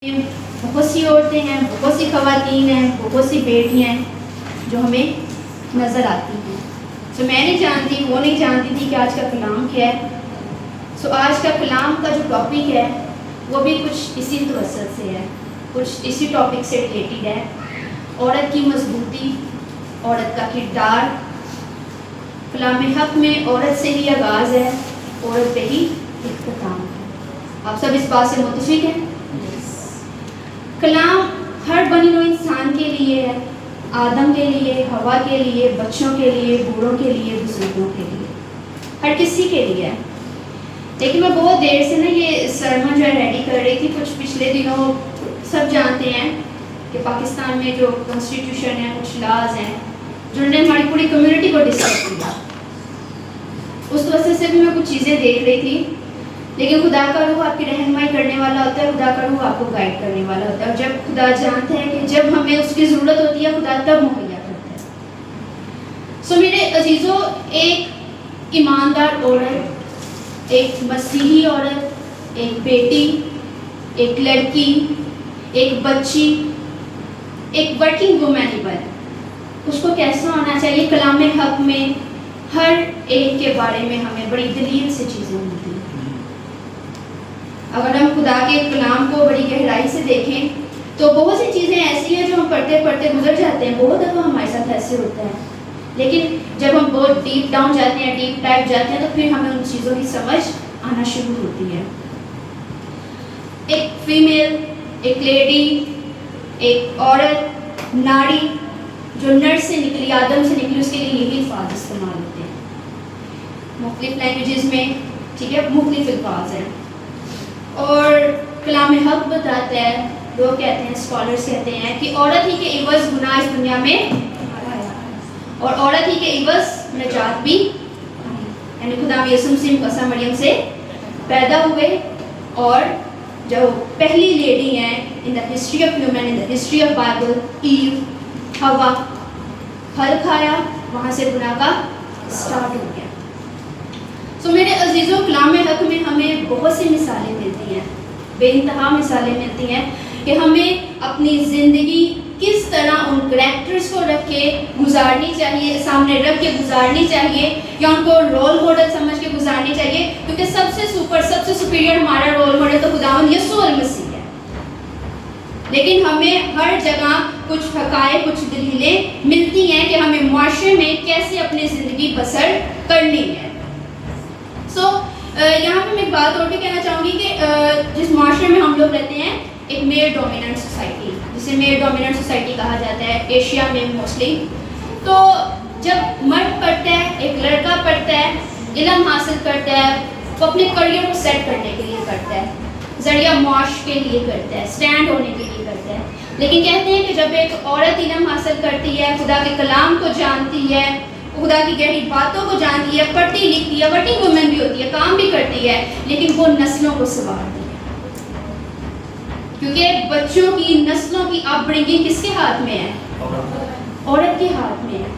بہت سی عورتیں ہیں، بہت سی خواتین ہیں، بہت سی بیٹیاں ہیں جو ہمیں نظر آتی ہیں. سو میں نہیں جانتی، وہ نہیں جانتی تھی کہ آج کا کلام کیا ہے. سو آج کا کلام کا جو ٹاپک ہے وہ بھی کچھ اسی توسط سے ہے، کچھ اسی ٹاپک سے ریلیٹڈ ہے. عورت کی مضبوطی، عورت کا کردار. کلام حق میں عورت سے ہی آغاز ہے، عورت پہ ہی اختتام ہے. آپ سب اس بات سے متفق ہیں؟ کلام ہر بنی نوع انسان کے لیے ہے، آدم کے لیے، ہوا کے لیے، بچوں کے لیے، بوڑھوں کے لیے، بزرگوں کے لیے، ہر کسی کے لیے ہے. لیکن میں بہت دیر سے نا یہ سرمن جو ہے ریڈی کر رہی تھی. کچھ پچھلے دنوں سب جانتے ہیں کہ پاکستان میں جو کانسٹیٹیوشن ہے، کچھ لاز ہیں جنہوں نے ہماری پوری کمیونٹی کو ڈسٹرب کیا. اس وجہ سے بھی میں کچھ چیزیں دیکھ رہی تھی. لیکن خدا کا روح آپ کی رہنمائی کرنے والا ہوتا ہے، خدا کا روح آپ کو گائیڈ کرنے والا ہوتا ہے. اور جب خدا جانتا ہے کہ جب ہمیں اس کی ضرورت ہوتی ہے، خدا تب مہیا کرتا ہے. سو میرے عزیزوں، ایک ایماندار عورت، ایک مسیحی عورت، ایک بیٹی، ایک لڑکی، ایک بچی، ایک ورکنگ وومن ایون، اس کو کیسا ہونا چاہیے؟ کلام حق میں ہر ایک کے بارے میں ہمیں بڑی دلیل سے چیزیں ملتی ہیں. اگر ہم خدا کے کلام کو بڑی گہرائی سے دیکھیں تو بہت سی چیزیں ایسی ہیں جو ہم پڑھتے پڑھتے گزر جاتے ہیں. بہت دفعہ ہمارے ساتھ ایسے ہوتا ہے. لیکن جب ہم بہت ڈیپ ڈاؤن جاتے ہیں، ڈیپ ڈائیو جاتے ہیں، تو پھر ہمیں ان چیزوں کی سمجھ آنا شروع ہوتی ہے. ایک فیمیل، ایک لیڈی، ایک عورت، ناری جو نر سے نکلی، آدم سے نکلی، اس کے لیے یہی الفاظ استعمال ہوتے ہیں. مختلف لینگویجز میں، ٹھیک ہے، مختلف الفاظ ہیں. اور کلام حق بتاتا ہے، لوگ کہتے ہیں، اسکالرز کہتے ہیں کہ عورت ہی کے عوض گناہ اس دنیا میں آیا، اور عورت ہی کے عوض نجات بھی آئی. یعنی خدا یسوع مسیح عیسی مریم سے پیدا ہوئے، اور جو پہلی لیڈی ہیں in the history of human, in the history of Bible, Eve, ہوا، پھل کھایا، وہاں سے گناہ کا اسٹارٹ ہو گیا. سو میرے عزیزوں، کلام حق میں ہمیں بہت سی مثالیں ملتی ہیں، بے انتہا مثالیں ملتی ہیں کہ ہمیں اپنی زندگی کس طرح ان کریکٹرز کو رکھ کے گزارنی چاہیے، سامنے رکھ کے گزارنی چاہیے، یا ان کو رول ماڈل سمجھ کے گزارنی چاہیے. کیونکہ سب سے سپر، سب سے سپیریئر ہمارا رول ماڈل تو خداوند یسوع المسیح ہے. لیکن ہمیں ہر جگہ کچھ حقائق، کچھ دلیلیں ملتی ہیں کہ ہمیں معاشرے میں کیسے اپنی زندگی بسر کرنی ہے. یہاں پہ میں ایک بات اور بھی کہنا چاہوں گی کہ جس معاشرے میں ہم لوگ رہتے ہیں، ایک میل ڈومیننٹ سوسائٹی، جسے میل ڈومیننٹ سوسائٹی کہا جاتا ہے ایشیا میں موسٹلی. تو جب مرد پڑھتا ہے، ایک لڑکا پڑھتا ہے، علم حاصل کرتا ہے، وہ اپنے کریئر کو سیٹ کرنے کے لیے کرتا ہے، ذریعہ معاش کے لیے کرتا ہے، اسٹینڈ ہونے کے لیے کرتا ہے. لیکن کہتے ہیں کہ جب ایک عورت علم حاصل کرتی ہے، خدا کے کلام کو جانتی ہے، خدا کی گہری باتوں کو جانتی ہے، پڑھتی لکھتی ہے، ورکنگ وومن بھی ہوتی ہے، کام بھی کرتی ہے، لیکن وہ نسلوں کو سنوارتی ہے. کیونکہ بچوں کی نسلوں کی اپ برنگنگ کس کے ہاتھ میں ہے؟ عورت کے ہاتھ میں ہے.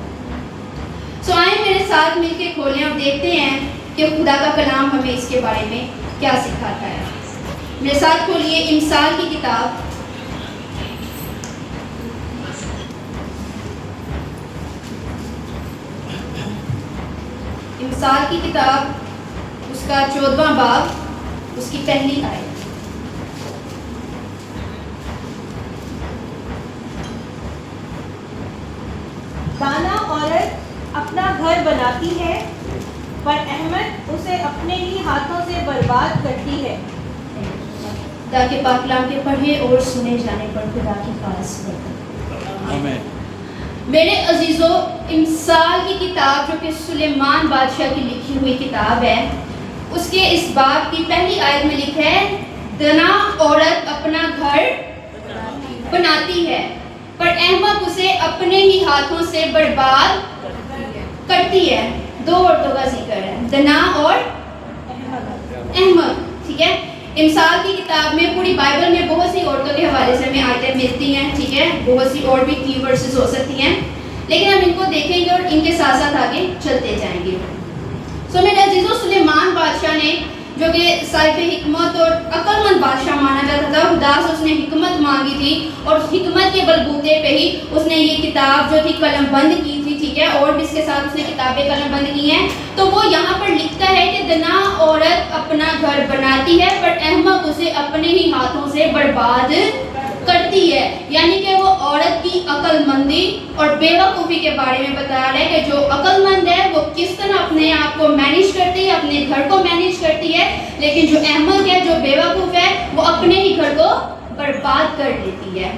سو آئیں میرے ساتھ مل کے کھولیں اور دیکھتے ہیں کہ خدا کا کلام ہمیں اس کے بارے میں کیا سکھاتا ہے. میرے ساتھ کھولیے امثال کی کتاب، امثال کی کتاب، اس کا 14واں باب، اس کی پہلی آیت. دانا عورت اپنا گھر بناتی ہے، پر احمد اسے اپنے ہی ہاتھوں سے برباد کرتی ہے. خدا کے پاک کلام کے پڑھے اور سنے جانے پر خدا کی پاس برکت. آمین. میرے عزیزوں، امثال کی کتاب جو کہ سلیمان بادشاہ کی لکھی ہوئی کتاب ہے، اس کے اس باب کی پہلی آیت میں لکھا ہے، دنا عورت اپنا گھر بناتی ہے، پر احمق اسے اپنے ہی ہاتھوں سے برباد کرتی ہے. دو عورتوں کا ذکر ہے، دنا اور احمق. ٹھیک ہے، امثال کی کتاب میں، پوری بائبل میں بہت سی عورتوں کے حوالے سے ہمیں آیتیں ملتی ہیں. ٹھیک ہے، بہت سی اور بھی کی ورسز ہو سکتی ہیں، لیکن ہم ان کو دیکھیں گے اور ان کے ساتھ ساتھ آگے چلتے جائیں گے. سو میرے عزیزوں، سلیمان بادشاہ نے جو کہ صاحب حکمت اور عقل مند بادشاہ مانا جاتا تھا. خدا سے اس نے حکمت مانگی تھی اور اس حکمت کے بلبوتے پہ ہی اس نے یہ کتاب جو تھی قلم بند کی تھی, ٹھیک ہے, اور بھی اس کے ساتھ اس نے کتابیں قلم بند کی ہیں. تو وہ یہاں پر لکھتا ہے کہ دنا عورت اپنا گھر بناتی ہے پر احمق اسے اپنے ہی ہاتھوں سے برباد کرتی ہے. یعنی کہ وہ عورت کی عقل مندی اور بے وقوفی کے بارے میں بتا رہا ہے کہ جو عقل مند ہے وہ کس طرح اپنے آپ کو مینیج کرتی ہے, اپنے گھر کو مینیج کرتی ہے, لیکن جو احمق ہے, جو بے وقوف ہے, وہ اپنے ہی گھر کو برباد کر دیتی ہے.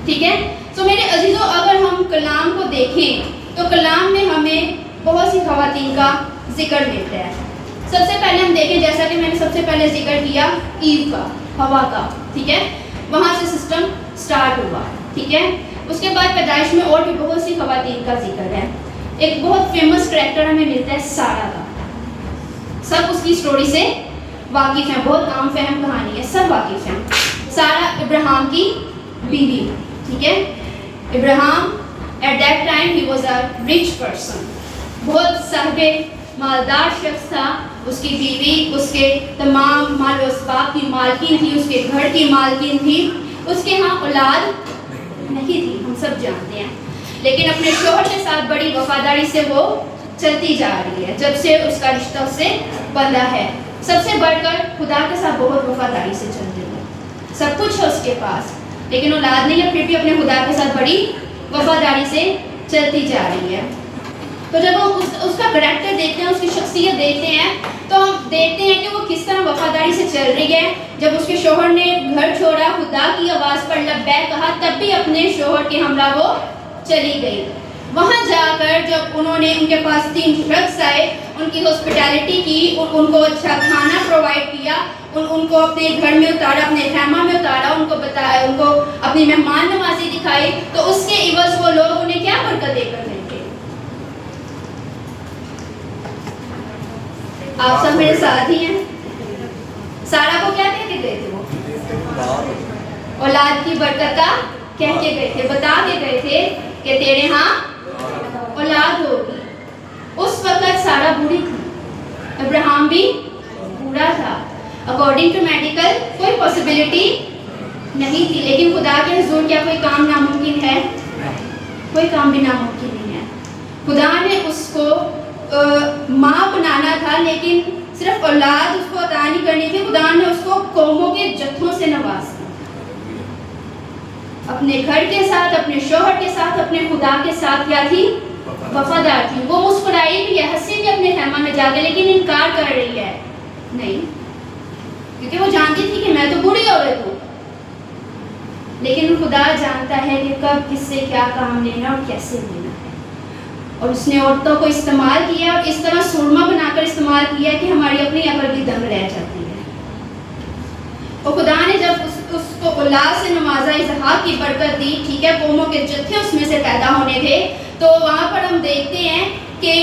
ٹھیک ہے. تو میرے عزیزوں, اگر ہم کلام کو دیکھیں تو کلام میں ہمیں بہت سی خواتین کا ذکر ملتا ہے. سب سے پہلے ہم دیکھیں, جیسا کہ میں نے سب سے پہلے ذکر کیا ایو کا, ہوا کا, ٹھیک ہے, وہاں سے سسٹم سٹارٹ ہوا. ٹھیک ہے. اس کے بعد پیدائش میں اور بھی بہت سی خواتین کا ذکر ہے. ایک بہت فیمس کریکٹر ہمیں ملتا ہے سارہ کا. سب اس کی سٹوری سے واقف ہیں, بہت عام فہم کہانی ہے, سب واقف ہیں. سارہ ابراہیم کی بیوی. ٹھیک ہے. Ibrahim at that time he was a rich person, بہت صاحب مالدار شخص تھا. اس کی بیوی اس کے تمام مال و اسباب کی مالکین تھی, اس کے گھر کی مالکین تھی. اس کے ہاں اولاد نہیں تھی, ہم سب جانتے ہیں, لیکن اپنے شوہر کے ساتھ بڑی وفاداری سے وہ چلتی جا رہی ہے جب سے اس کا رشتہ اس سے بندھا ہے. سب سے بڑھ کر خدا کے ساتھ بہت وفاداری سے چل رہی ہے. سب کچھ ہے اس کے پاس, لیکن اولاد نہیں ہے, پھر بھی اپنے خدا کے ساتھ بڑی وفاداری سے چلتی جا رہی ہے. تو جب ہم اس کا کریکٹر دیکھتے ہیں, اس کی شخصیت دیکھتے ہیں, تو ہم دیکھتے ہیں کہ وہ کس طرح وفاداری سے چل رہی ہے. جب اس کے شوہر نے گھر چھوڑا, خدا کی آواز پر لبیک کہا, تب بھی اپنے شوہر کے ہمراہ وہ چلی گئی. وہاں جا کر جب انہوں نے, ان کے پاس 3 شخص آئے, ان کی ہاسپٹیلٹی کی, ان کو اچھا کھانا پرووائڈ کیا, ان کو اپنے گھر میں اتارا, اپنے خیمہ میں اتارا, ان کو بتایا, ان کو اپنی مہمان نوازی دکھائی, تو اس کے عوض وہ لوگ انہیں کیا برکت دے کر گئے. آپ سب میرے ساتھ ہی ہیں. سارہ کو کیا کہہ کے گئے تھے؟ وہ اولاد کی برکت کا کہہ کے گئے تھے, بتا کے گئے تھے کہ تیرے ہاں اولاد ہوگی. اس وقت سارہ بوڑھی تھی, ابراہیم بھی بوڑھا تھا. اکارڈنگ ٹو میڈیکل کوئی پاسبلٹی نہیں تھی, لیکن خدا کے حضور کیا کوئی کام ناممکن ہے؟ کوئی کام بھی ناممکن نہیں ہے. خدا نے اس کو ماں بنانا تھا, لیکن صرف اولاد اس کو عطا نہیں کرنی تھی. خدا نے اس کو قوموں کے جتھوں سے نوازنا, اپنے گھر کے ساتھ, اپنے شوہر کے ساتھ, اپنے خدا کے ساتھ کیا تھی؟ وفادار تھی. وہ مسکرائی بھی ہے, ہنسی بھی اپنے خیمہ میں جا کے, لیکن انکار کر رہی ہے نہیں, کیونکہ وہ جانتی تھی کہ میں تو بوڑھی عورت ہوں. لیکن خدا جانتا ہے کہ کب کس سے کیا کام لینا اور کیسے لینا ہے. اور اس نے عورتوں کو استعمال کیا, اور اس طرح سرما بنا کر استعمال کیا کہ ہماری اپنی عقل بھی دنگ رہ جاتی ہے. اور خدا نے جب اس کو اولاد سے نوازا, اسحاق کی برکت دی, ٹھیک ہے, قوموں کے جتھے اس میں سے پیدا ہونے تھے, تو وہاں پر ہم دیکھتے ہیں کہ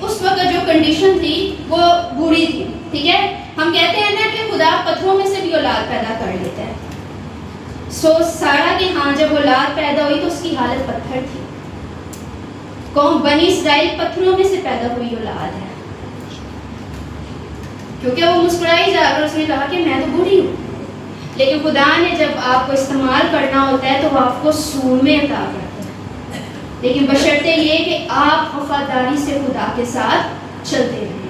اس وقت جو کنڈیشن تھی وہ بری تھی. ٹھیک ہے. ہم کہتے ہیں نا کہ خدا پتھروں میں سے بھی اولاد پیدا کر لیتا ہے. سارہ کے ہاں جب اولاد پیدا ہوئی تو اس کی حالت پتھر تھی. قوم بنی اسرائیل پتھروں میں سے پیدا ہوئی اولاد ہے, کیونکہ وہ مسکرائی جا کر اس نے کہا کہ میں تو بوڑھی ہوں. لیکن خدا نے جب آپ کو استعمال کرنا ہوتا ہے تو وہ آپ کو سور میں عطا کرتا ہے, لیکن بشرطے یہ کہ آپ وفاداری سے خدا کے ساتھ چلتے رہیں.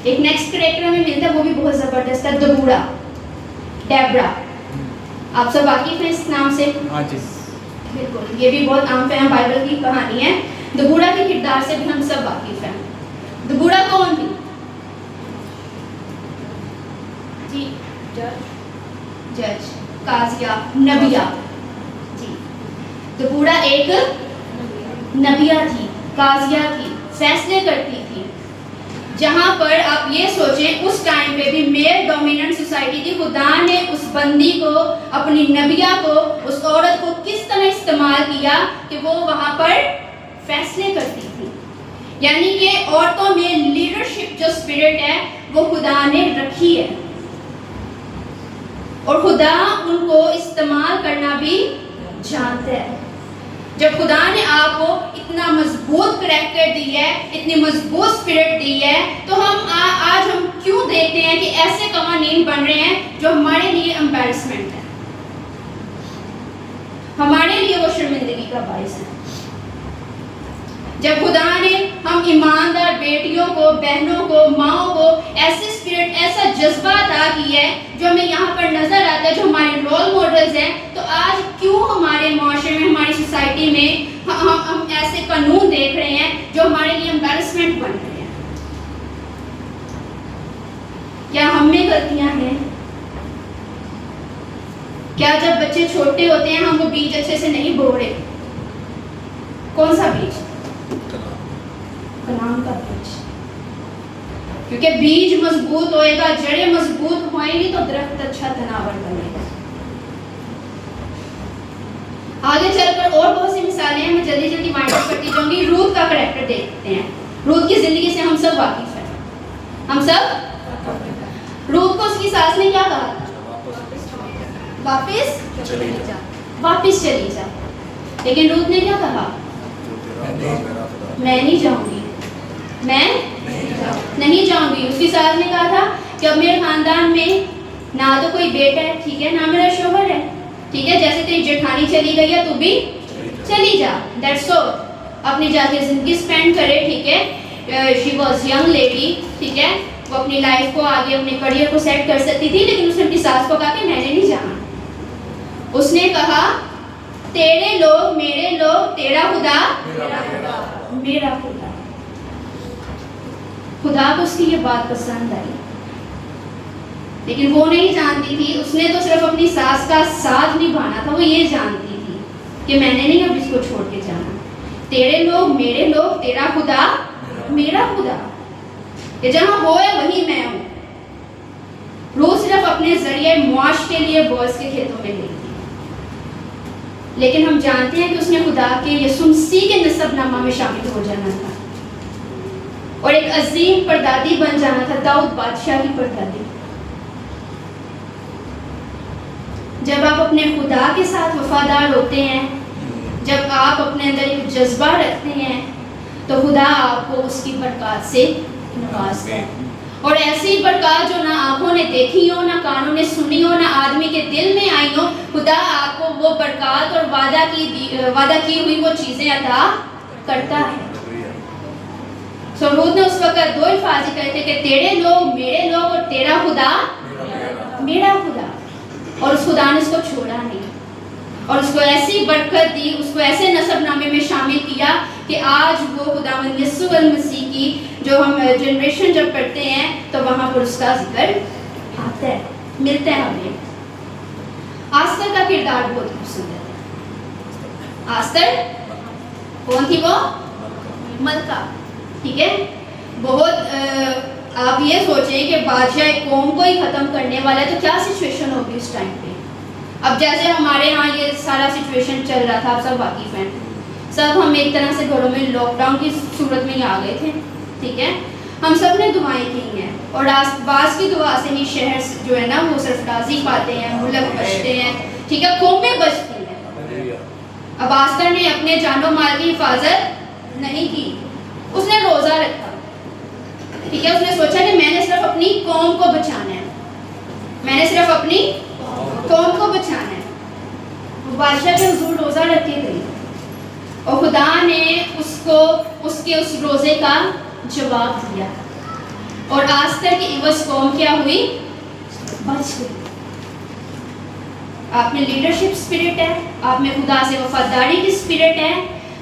ایک نیکسٹ کریکٹر ہمیں ملتا ہے, وہ بھی بہت زبردست ہے, دبورا, ڈیبرا. آپ سب واقف ہیں اس نام سے؟ ہاں جی بالکل, یہ بھی بہت عام فہم بائبل کی کہانی ہے. دبورا کے کردار سے بھی ہم سب واقف ہیں. دبورا کون تھی؟ جی, جج, قاضیہ, نبیہ. جی, دبورا ایک نبیہ تھی, قاضیہ تھی, فیصلے کرتی تھی. جہاں پر آپ یہ سوچیں اس ٹائم پہ بھی میل ڈومیننٹ سوسائٹی تھی. خدا نے اس بندی کو, اپنی نبیہ کو, اس عورت کو کس طرح استعمال کیا کہ وہ وہاں پر فیصلے کرتی تھی. یعنی کہ عورتوں میں لیڈرشپ جو اسپرٹ ہے وہ خدا نے رکھی ہے, اور خدا ان کو استعمال کرنا بھی جانتا ہے. جب خدا نے آپ کو اتنا مضبوط کریکٹر دی ہے، اتنی مضبوط اسپرٹ دی ہے، تو آج ہم کیوں دیکھتے ہیں کہ ایسے قوانین بن رہے ہیں جو ہمارے لیے امبیرسمنٹ ہے، ہمارے لیے وہ شرمندگی کا باعث ہے؟ جب خدا نے ہم ایماندار بیٹیوں کو، بہنوں کو، ماؤں کو ایسے اسپرٹ، ایسا جذبہ عطا کیا ہے جو ہمیں یہاں پر نظر آتا ہے، جو ہمارے رول ماڈلز ہیں، تو آج کیوں ہمارے معاشرے میں، ہماری سوسائٹی میں ہم ایسے قانون دیکھ رہے ہیں جو ہمارے لیے امبیرسمنٹ بن رہے ہیں؟ کیا ہم میں غلطیاں ہیں؟ کیا جب بچے چھوٹے ہوتے ہیں ہم وہ بیج اچھے سے نہیں بو رہے؟ کون سا بیج؟ کلام کا بیج. کیونکہ بیج مضبوط ہوئے گا، جڑیں مضبوط ہوئیں گی تو درخت اچھا تناور بنے گا. آگے چل کر اور بہت سی مثالیں ہیں، میں جلدی جلدی وائنڈ اپ کرتی جاؤں گی. روت کا کریکٹر دیکھتے ہیں. روت کی زندگی سے ہم سب واقف ہیں. ہم سب روت کو اس کی ساس نے کیا کہا؟ واپس چلی جا. لیکن روت نے کیا کہا؟ میں نہیں جاؤں گی، میں نہیں جاؤں گی. اس کی ساس نے کہا تھا کہ اب میرے خاندان میں نہ تو کوئی بیٹا ہے، ٹھیک ہے، نہ میرا شوہر ہے، ٹھیک ہے، جیسے تیری جٹھانی چلی گئی ہے تو بھی چلی جا. That's all. اپنی جا کے زندگی اسپینڈ کرے، ٹھیک ہے. شی واز ینگ لیڈی، ٹھیک ہے، وہ اپنی لائف کو آگے، اپنے کریئر کو سیٹ کر سکتی تھی، لیکن اس نے اپنی ساس کو کہا کہ میں نے نہیں جانا. اس نے کہا تیرے لوگ میرے لوگ، تیرا خدا میرا خدا. خدا کو اس کی یہ بات پسند آئی، لیکن وہ نہیں جانتی تھی. اس نے تو صرف اپنی ساس کا ساتھ نبھانا تھا. وہ یہ جانتی تھی کہ میں نے نہیں اب اس کو چھوڑ کے جانا. تیرے لوگ میرے لوگ، تیرا خدا میرا خدا. کہ جہاں وہ ہے وہیں میں ہوں. روز صرف اپنے ذریعے معاش کے لیے بوئز کے کھیتوں میں گئی تھی، لیکن ہم جانتے ہیں کہ اس نے خدا کے یسوع مسیح کے نسب نامہ میں شامل ہو جانا تھا اور ایک عظیم پردادی بن جانا تھا، داؤد بادشاہ کی پردادی. جب آپ اپنے خدا کے ساتھ وفادار ہوتے ہیں، جب آپ اپنے اندر ایک جذبہ رکھتے ہیں، تو خدا آپ کو اس کی برکات سے نوازتا ہے. اور ایسی برکات جو نہ آنکھوں نے دیکھی ہو، نہ کانوں نے سنی ہو، نہ آدمی کے دل میں آئی ہو، خدا آپ کو وہ برکات اور وعدہ کی ہوئی وہ چیزیں عطا کرتا ہے. روت نے اس وقت دو الفاظ کہے تھے کہ تیرے لوگ میرے لوگ اور تیرا خدا میرا خدا. اور اس خدا نے اس کو چھوڑا نہیں اور اس کو ایسی برکت دی، اس کو ایسے نسب نامے میں شامل کیا کہ آج وہ خداوند یسوع المسیح کی جو ہم جنریشن جب پڑھتے ہیں تو وہاں پر اس کا ذکر آتا ہے، ملتا ہے ہمیں. آستر کا کردار بہت خوبصورت ہے. آستر کون تھی؟ وہ ملکہ، ٹھیک ہے. بہت آپ یہ سوچیں کہ بادشاہ ایک قوم کو ہی ختم کرنے والا ہے تو کیا سچویشن ہوگی اس ٹائم پہ. اب جیسے ہمارے ہاں یہ سارا سچویشن چل رہا تھا، آپ سب واقف ہیں. سب ہم ایک طرح سے گھروں میں لاک ڈاؤن کی صورت میں ہی آ گئے تھے، ٹھیک ہے. ہم سب نے دعائیں کی ہیں اور بعض کی دعا سے ہی شہر جو ہے نا وہ سرفرازی پاتے ہیں، ملک بچتے ہیں، ٹھیک ہے، قومیں بچتی ہیں. اب آستر نے اپنے جان و مال کی حفاظت نہیں کی. اس نے روزہ رکھا، ٹھیک ہے. اس نے سوچا کہ میں نے صرف اپنی قوم کو بچانا ہے، میں نے صرف اپنی قوم کو بچانا ہے. وہ بادشاہ کے حضور روزہ رکھ کے گئی اور خدا نے اس کو اس کے اس روزے کا جواب دیا اور آستر کی عوض قوم کیا ہوئی؟ بچ گئی. آپ میں لیڈرشپ اسپرٹ ہے، آپ میں خدا سے وفاداری کی اسپرٹ ہے،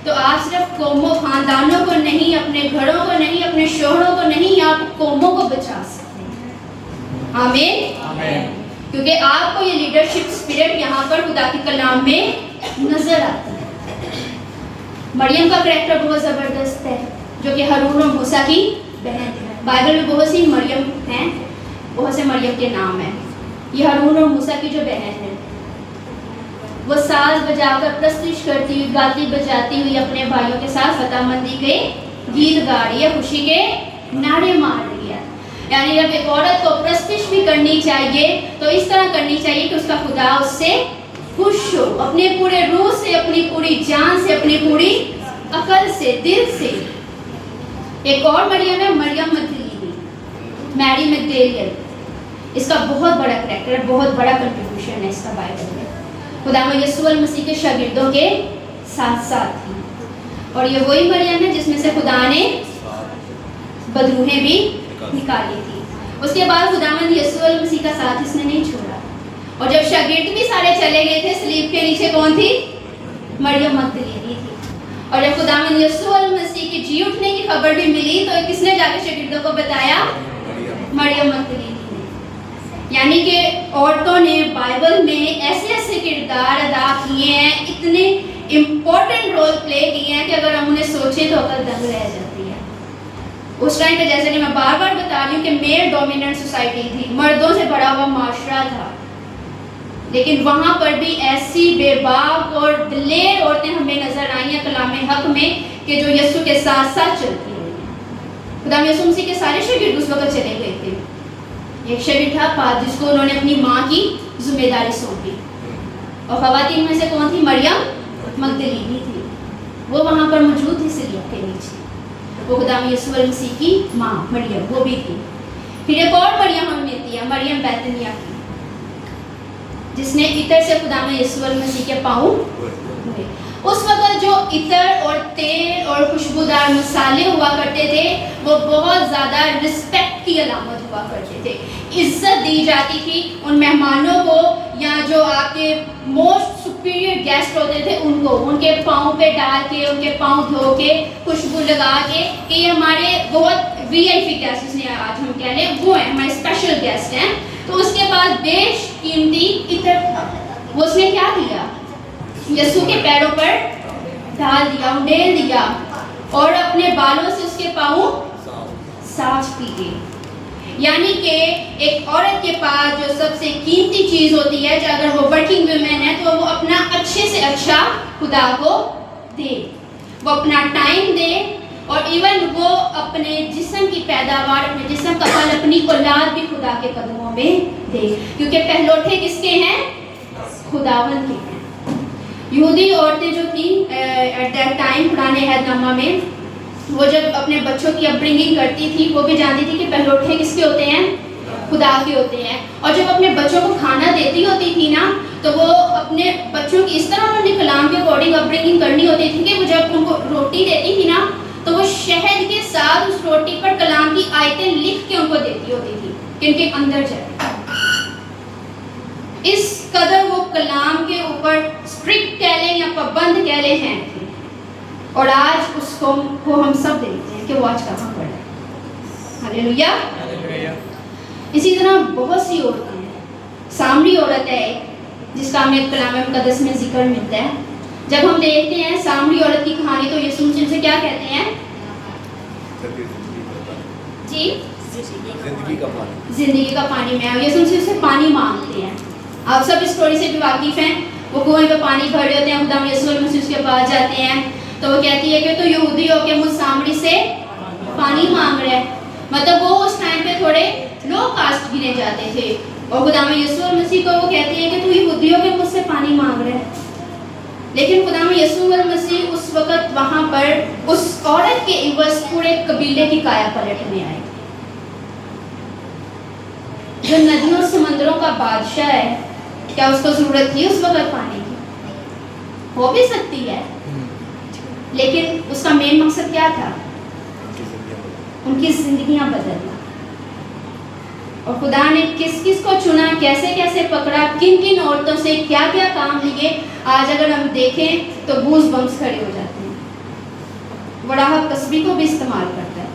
تو آپ صرف قوموں، خاندانوں کو نہیں، اپنے گھروں کو نہیں، اپنے شوہروں کو نہیں، آپ قوموں کو بچا سکتے ہیں. آمین. کیونکہ آپ کو یہ لیڈرشپ اسپرٹ یہاں پر خدا کے کلام میں نظر آتی ہے. مریم کا کریکٹر بہت زبردست ہے، جو کہ ہارون اور موسیٰ کی بہن ہے. بائبل میں بہت سی مریم ہیں، بہت سے مریم کے نام ہیں. یہ ہارون اور موسیٰ کی جو بہن ہے، وہ ساز بجا کر پرستش کرتی ہوئی، گاتی بجاتی ہوئی اپنے بھائیوں کے ساتھ فتح مندی کے گیت گا رہی ہے، خوشی کے نعرے مار رہی ہے. یعنی جب ایک عورت کو پرستش بھی کرنی چاہیے تو اس طرح کرنی چاہیے کہ اس کا خدا اس سے خوش ہو، اپنے پورے روح سے, اپنی پوری جان سے, اپنی پوری عقل سے, دل سے. ایک اور مریم ہے, مریم مگدلینی, میری مگدلیل. اس کا بہت بڑا کریکٹر ہے, بہت بڑا کنٹریبیوشن ہے اس کا بائبل میں. خداوند یسوع المسیح کے شاگردوں کے ساتھ ساتھ تھی. اور یہ وہی مریم ہے جس میں سے خدا نے بدروحیں بھی نکالی تھی. اس کے بعد خداوند یسوع المسیح کا ساتھ اس نے نہیں چھوڑا. اور جب شاگرد بھی سارے چلے گئے تھے, صلیب کے نیچے کون تھی؟ مریم مگدلینی تھی. اور جب خداوند یسوع المسیح کی جی اٹھنے کی خبر بھی ملی تو کس نے جا کے شاگردوں کو بتایا؟ مریم مگدلینی نے. یعنی کہ عورتوں نے بائبل میں ایسے ایسے کردار ادا کیے ہیں, اتنے امپورٹنٹ رول پلے کیے ہیں کہ اگر ہم انہیں سوچیں تو عقل دنگ رہ جاتی ہے. اس ٹائم پہ جیسے کہ میں بار بار بتا رہی ہوں کہ میل ڈومیننٹ سوسائٹی تھی, مردوں سے بڑا ہوا معاشرہ تھا, لیکن وہاں پر بھی ایسی بے باک اور دلیر عورتیں ہمیں نظر آئی ہیں کلام حق میں کہ جو یسوع کے ساتھ ساتھ چلتی ہوئی ہیں. خدا یسوع مسیح کے سارے شاگرد اس وقت چلے گئے تھے. ایک شاگرد تھا جس کو انہوں نے اپنی ماں کی ذمہ داری سونپی, اور خواتین میں سے کون تھی؟ مریم مگدلینی تھی. وہ وہاں پر موجود تھی صلیب کے نیچے. وہ خدا یسوع المسیح کی ماں مریم وہ بھی تھی. پھر ایک اور مریم ہم ملتی ہے, مریم بیتنیہ کی, جس نے عطر سے خدا یسوع المسیح کے پاؤں دھوئے. اس وقت جو عطر اور تیل اور خوشبودار مسالے ہوا کرتے تھے وہ بہت زیادہ رسپیکٹ کی علامت ہوا کرتے تھے. عزت دی جاتی تھی ان مہمانوں کو, یا جو آپ کے موسٹ سپیریئر گیسٹ ہوتے تھے ان کو, ان کے پاؤں پہ ڈال کے, ان کے پاؤں دھو کے, خوشبو لگا کے کہ یہ ہمارے بہت وی آئی پی گیسٹ نے آج ہم کہہ لیں وہ ہیں, ہمارے اسپیشل گیسٹ ہیں. تو اس کے بعد بیش قیمتی عطر تھا, وہ اس نے کیا کیا؟ یسوع کے پیروں پر ڈال دیا, انڈیل دیا, اور اپنے بالوں سے اس کے پاؤں صاف کیے. یعنی کہ ایک عورت کے پاس جو سب سے قیمتی چیز ہوتی ہے, اگر وہ ورکنگ ویمن ہے تو وہ اپنا اچھے سے اچھا خدا کو دے, وہ اپنا ٹائم دے, اور ایون وہ اپنے جسم کی پیداوار, اپنے جسم کا پھل, اپنی اولاد بھی خدا کے قدموں میں دے, کیونکہ پہلوٹے کس کے ہیں؟ خداوند کے ہیں. یہودی عورتیں جو تھیں ایٹ دیٹ ٹائم پرانے عہد نامہ میں, وہ جب اپنے بچوں کی اپ برنگنگ کرتی تھی وہ بھی جانتی تھی کہ پہلوٹے کس کے ہوتے ہیں؟ خدا کے ہوتے ہیں. اور جب اپنے بچوں کو کھانا دیتی ہوتی تھی نا, تو وہ اپنے بچوں کی اس طرح انہوں نے کلام کے اکارڈنگ اپ برنگنگ کرنی ہوتی تھی کہ وہ جب ان کو روٹی دیتی تھی نا تو وہ شہد کے ساتھ اس روٹی پر کلام کی آیتیں لکھ کے ان کو دیتی ہوتی تھی کہ ان کے اندر جائے. اس قدر وہ کلام کے اوپر اسٹرکٹ کہہ لیں یا پابند کہہ لیں ہیں. اور آج اس کو ہم سب دیکھتے ہیں کہ وہ آج کہاں پر ہے. ہاللیلویا. اسی طرح بہت سی عورتیں ہیں. سامری عورت ہے جس کا ہمیں کلام مقدس میں ذکر ملتا ہے. جب ہم دیکھتے ہیں سامری عورت کی کہانی تو یسوع مسیح سے کیا کہتے ہیں؟ جی, زندگی کا پانی میں. یسوع مسیح سے پانی مانگتے ہیں. آپ سب اس اسٹوری سے بھی واقف ہیں. وہ کنویں پہ پانی بھر رہے ہوتے ہیں, خدا یسوع مسیح اس کے پاس جاتے ہیں تو وہ کہتی ہے کہ تو یہودی ہو کے مجھ سامری سے پانی مانگ رہے ہیں. مطلب وہ اس ٹائم پہ تھوڑے لو کاسٹ گنے جاتے تھے, اور خدا یسوع مسیح کو وہ کہتی ہے کہ تو یہودی ہو کے مجھ سے پانی مانگ رہے ہیں. لیکن خدا یسوع مسیح اس وقت وہاں پر اس عورت کے عوض پورے قبیلے کی کایا پلٹ میں آئے. جو ندیوں سمندروں کا بادشاہ ہے, کیا اس کو ضرورت تھی اس وقت پانی کی؟ ہو بھی سکتی ہے, لیکن اس کا مین مقصد کیا تھا؟ ان کی زندگیاں بدلنا. اور خدا نے کس کس کو چنا, کیسے کیسے پکڑا, کن کن عورتوں سے کیا کیا کام لیے, آج اگر ہم دیکھیں تو گوز بمس کھڑے ہو جاتے ہیں. بڑا قصبی کو بھی استعمال کرتا ہے.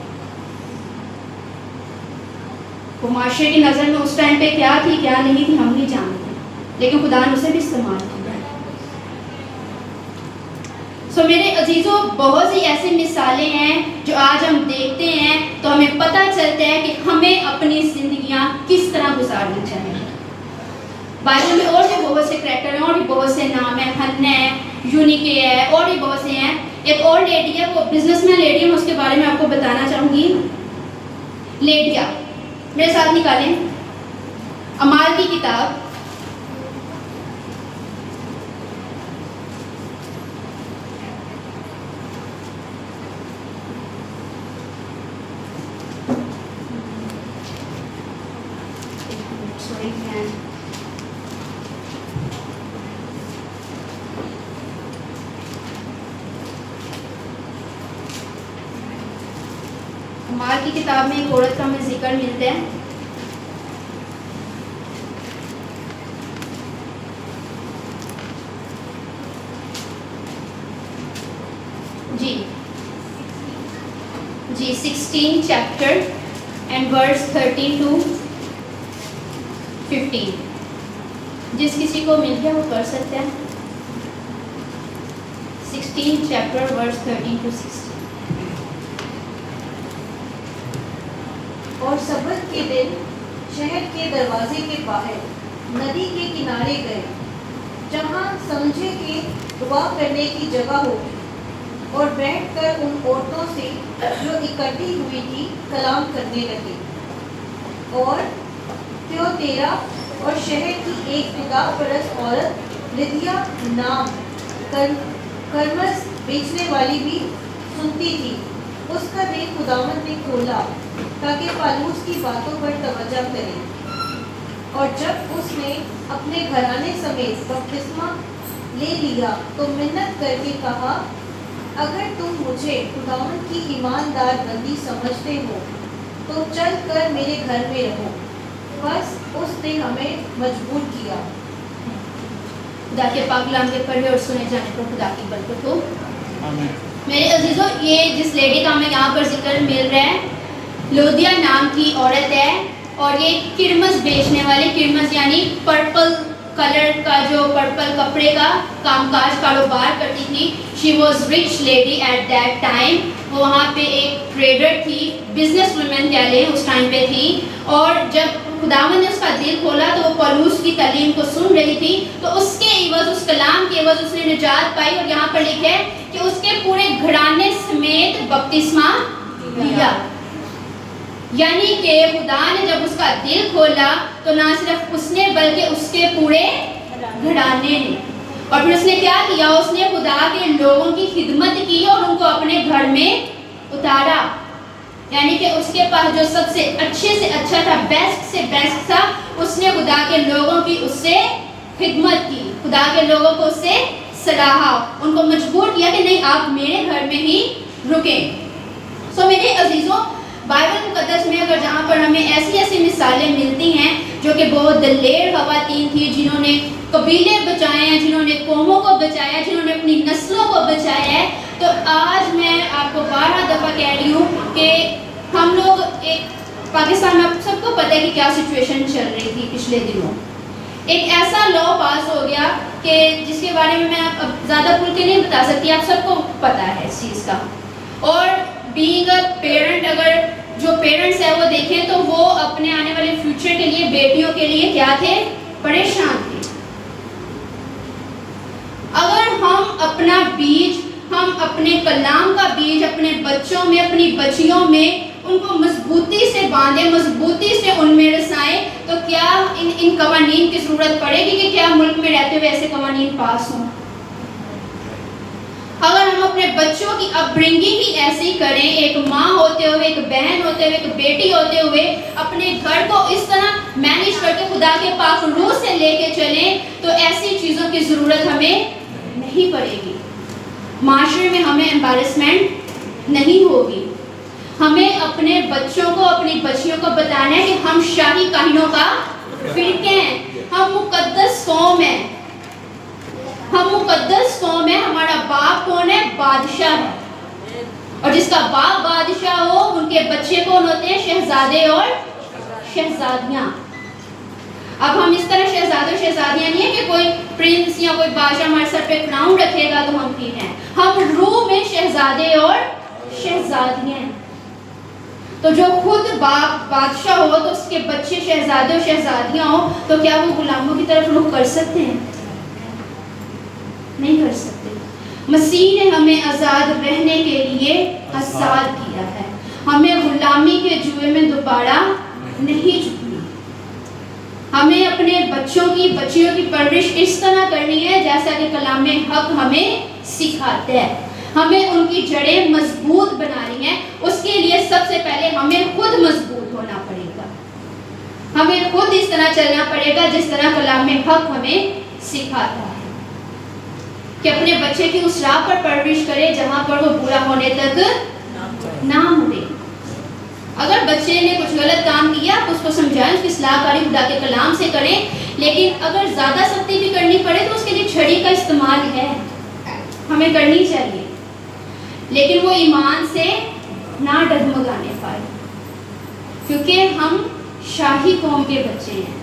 وہ معاشرے کی نظر میں اس ٹائم پہ کیا تھی کیا نہیں تھی ہم نہیں جانتے, لیکن خدا نے اسے بھی استعمال کیا. سو میرے عزیزوں, بہت سی ایسی مثالیں ہیں جو آج ہم دیکھتے ہیں تو ہمیں پتہ چلتا ہے کہ ہمیں اپنی زندگیاں کس طرح گزارنی چاہیے. بائبل میں اور بھی بہت سے کریکٹر ہیں, اور بھی بہت سے نام ہیں, ہنہ ہے, یونیکے ہے, اور بھی بہت سے ہیں. ایک اور لیڈی ہے, وہ بزنس مین لیڈی ہے, میں اس کے بارے میں آپ کو بتانا چاہوں گی. لیڈیا, میرے ساتھ نکالیں اعمال کی کتاب اعمال کی کتاب میں ایک عورت کا ہمیں ذکر ملتا ہے. جی 16 چیپٹر اینڈ ورس 13 to 15. جس کسی کو مل گیا وہ پڑھ سکتے ہیں. 16 چیپٹر ورس 13 to 16. اور سبت کے دن شہر کے دروازے کے باہر ندی کے کنارے گئے جہاں سمجھے کہ دعا کرنے کی جگہ ہوگی، اور بیٹھ کر ان عورتوں سے جو اکٹھی ہوئی تھی کلام کرنے لگے. اور تیوتیرا اور شہر کی ایک خدا پرست عورت لدیا نام کرمس بیچنے والی بھی سنتی تھی. اس کا دل خداوند نے کھولا تاکہ پالوس کی باتوں پر توجہ کرے. اور جب اس نے اپنے گھرانے سمیت بپتسمہ لے لیا تو منت کر کے کہا، اگر تم مجھے خداوند کی ایماندار بندی سمجھتے ہو تو چل کر میرے گھر میں رہو. بس اس نے ہمیں مجبور کیا. خدا کے پاک کلام کے پڑھے اور سنے جانے پر خدا کی برکت ہو. میرے عزیزوں، یہ جس لیڈی کا ہمیں یہاں پر ذکر مل رہا ہے لودیا نام کی عورت ہے، اور یہ کرمس بیچنے والی، کرمس یعنی پرپل کلر کا جو پرپل کپڑے کا کام کاج کاروبار کرتی تھی. She was rich lady at that time. وہ وہاں پہ ایک ٹریڈر تھی، بزنس وومن کہہ لیں اس ٹائم پہ تھی. اور جب خداوند نے اس کا دل کھولا تو وہ پولوس کی تعلیم کو سن رہی تھی، تو اس کے عوض، اس کلام کے عوض اس نے نجات پائی. اور یہاں پر لکھا ہے کہ اس کے پورے گھرانے سمیت بپتسمہ لیا. یعنی کہ خدا نے جب اس کا دل کھولا تو نہ صرف اس نے بلکہ اس کے پورے گھرانے نے. اور پھر اس نے کیا کیا؟ اس نے خدا کے لوگوں کی خدمت کی اور ان کو اپنے گھر میں اتارا. یعنی کہ اس کے پاس جو سب سے اچھے سے اچھا تھا، بیسٹ سے بیسٹ تھا، اس نے خدا کے لوگوں کی اس سے خدمت کی، خدا کے لوگوں کو اس سے سراہا، ان کو مجبور کیا کہ نہیں، آپ میرے گھر میں ہی رکیں. سو میرے عزیزوں، بائبل مقدس میں اگر جہاں پر ہمیں ایسی ایسی مثالیں ملتی ہیں جو کہ بہت دلیر خواتین تھی، جنہوں نے قبیلے بچائے ہیں، جنہوں نے قوموں کو بچایا ہے، جنہوں نے اپنی نسلوں کو بچایا ہے، تو آج میں آپ کو 12 دفعہ کہہ رہی ہوں کہ ہم لوگ ایک پاکستان میں سب کو پتہ ہے کہ کیا سچویشن چل رہی تھی پچھلے دنوں. ایک ایسا لا پاس ہو گیا کہ جس کے بارے میں اب زیادہ کھل کے نہیں بتا سکتی، آپ سب کو پتہ ہے اس چیز کا. اور بینگ اے پیرنٹ، اگر جو پیرنٹس ہیں وہ دیکھیں تو وہ اپنے آنے والے فیوچر کے لیے، بیٹیوں کے لیے کیا تھے؟ پریشان تھے. اگر ہم اپنا بیج، ہم اپنے کلام کا بیج اپنے بچوں میں، اپنی بچیوں میں ان کو مضبوطی سے باندھیں، مضبوطی سے ان میں رسائیں، تو کیا ان قوانین کی ضرورت پڑے گی کہ کیا ملک میں رہتے ہوئے ایسے قوانین پاس ہوں؟ اگر ہم اپنے بچوں کی اپ برنگنگ ہی ایسی کریں، ایک ماں ہوتے ہوئے، ایک بہن ہوتے ہوئے، ایک بیٹی ہوتے ہوئے اپنے گھر کو اس طرح مینیج کر کے خدا کے پاک روح سے لے کے چلیں، تو ایسی چیزوں کی ضرورت ہمیں نہیں پڑے گی. معاشرے میں ہمیں امبیرسمنٹ نہیں ہوگی. ہمیں اپنے بچوں کو، اپنی بچیوں کو بتانا ہے کہ ہم شاہی کاہنوں کا فرقے ہیں، ہم مقدس قوم ہیں، ہم مقدس قوم ہے. ہمارا باپ کون ہے؟ بادشاہ ہے. اور جس کا باپ بادشاہ ہو، ان کے بچے کون ہوتے ہیں؟ شہزادے اور شہزادیاں. اب ہم اس طرح شہزادے اور شہزادیاں نہیں ہیں کہ کوئی پرنس یا کوئی بادشاہ ہمارے سر پہ کراؤن رکھے گا تو ہم ٹھیک ہیں. ہم روح میں شہزادے اور شہزادیاں ہیں. تو جو خود باپ بادشاہ ہو تو اس کے بچے شہزادے اور شہزادیاں ہوں، تو کیا وہ غلاموں کی طرف رخ کر سکتے ہیں؟ نہیں کر سکتے. مسیح نے ہمیں آزاد رہنے کے لیے آزاد کیا ہے. ہمیں غلامی کے جوئے میں دوبارہ نہیں جھکنا. ہمیں اپنے بچوں کی، بچیوں کی پرورش اس طرح کرنی ہے جیسا کہ کلام حق ہمیں سکھاتے ہیں. ہمیں ان کی جڑیں مضبوط بنانی ہیں. اس کے لیے سب سے پہلے ہمیں خود مضبوط ہونا پڑے گا. ہمیں خود اس طرح چلنا پڑے گا جس طرح کلام حق ہمیں سکھاتا ہے، کہ اپنے بچے کی اس راہ پر پرورش کرے جہاں پر وہ بوڑھا ہونے تک نہ مڑے. اگر بچے نے کچھ غلط کام کیا آپ اس کو سمجھائیں، اس کی اصلاح کاری خدا کے کلام سے کریں، لیکن اگر زیادہ سختی بھی کرنی پڑے تو اس کے لیے چھڑی کا استعمال ہے، ہمیں کرنی چاہیے، لیکن وہ ایمان سے نہ ڈگمگانے پائے، کیونکہ ہم شاہی قوم کے بچے ہیں،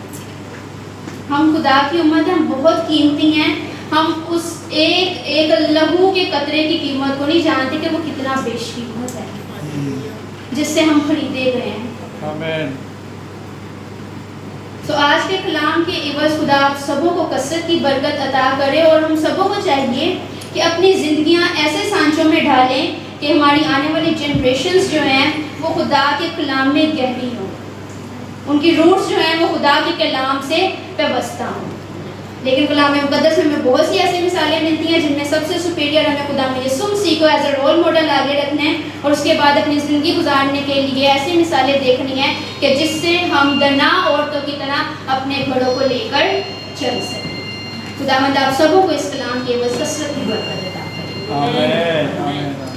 ہم خدا کی امت ہیں، ہم بہت قیمتی ہیں، ہم اس ایک لہو کے قطرے کی قیمت کو نہیں جانتے کہ وہ کتنا بیش قیمت ہے جس سے ہم خریدے گئے ہیں۔ آمین۔ تو آج کے کلام کے عوض خدا آپ سبوں کو کثرت کی برکت عطا کرے، اور ہم سبوں کو چاہیے کہ اپنی زندگیاں ایسے سانچوں میں ڈالیں کہ ہماری آنے والی جنریشنز جو ہیں وہ خدا کے کلام میں گہری ہوں، ان کی روٹس جو ہیں وہ خدا کے کلام سے پیوستہ ہوں۔ لیکن کلام مقدس میں ہمیں بہت سی ایسی مثالیں ملتی ہیں جن میں سب سے سپیریئر ہمیں خدا میں یسوع مسیح کو ایز اے رول ماڈل آگے رکھنا ہے، اور اس کے بعد اپنی زندگی گزارنے کے لیے ایسی مثالیں دیکھنی ہیں کہ جس سے ہم دنا عورتوں کی طرح اپنے گھروں کو لے کر چل سکیں۔ خداوند آپ سبوں کو اس کلام کے عوض کثرت کی برکت عطا کرے۔ آمین۔ آمین۔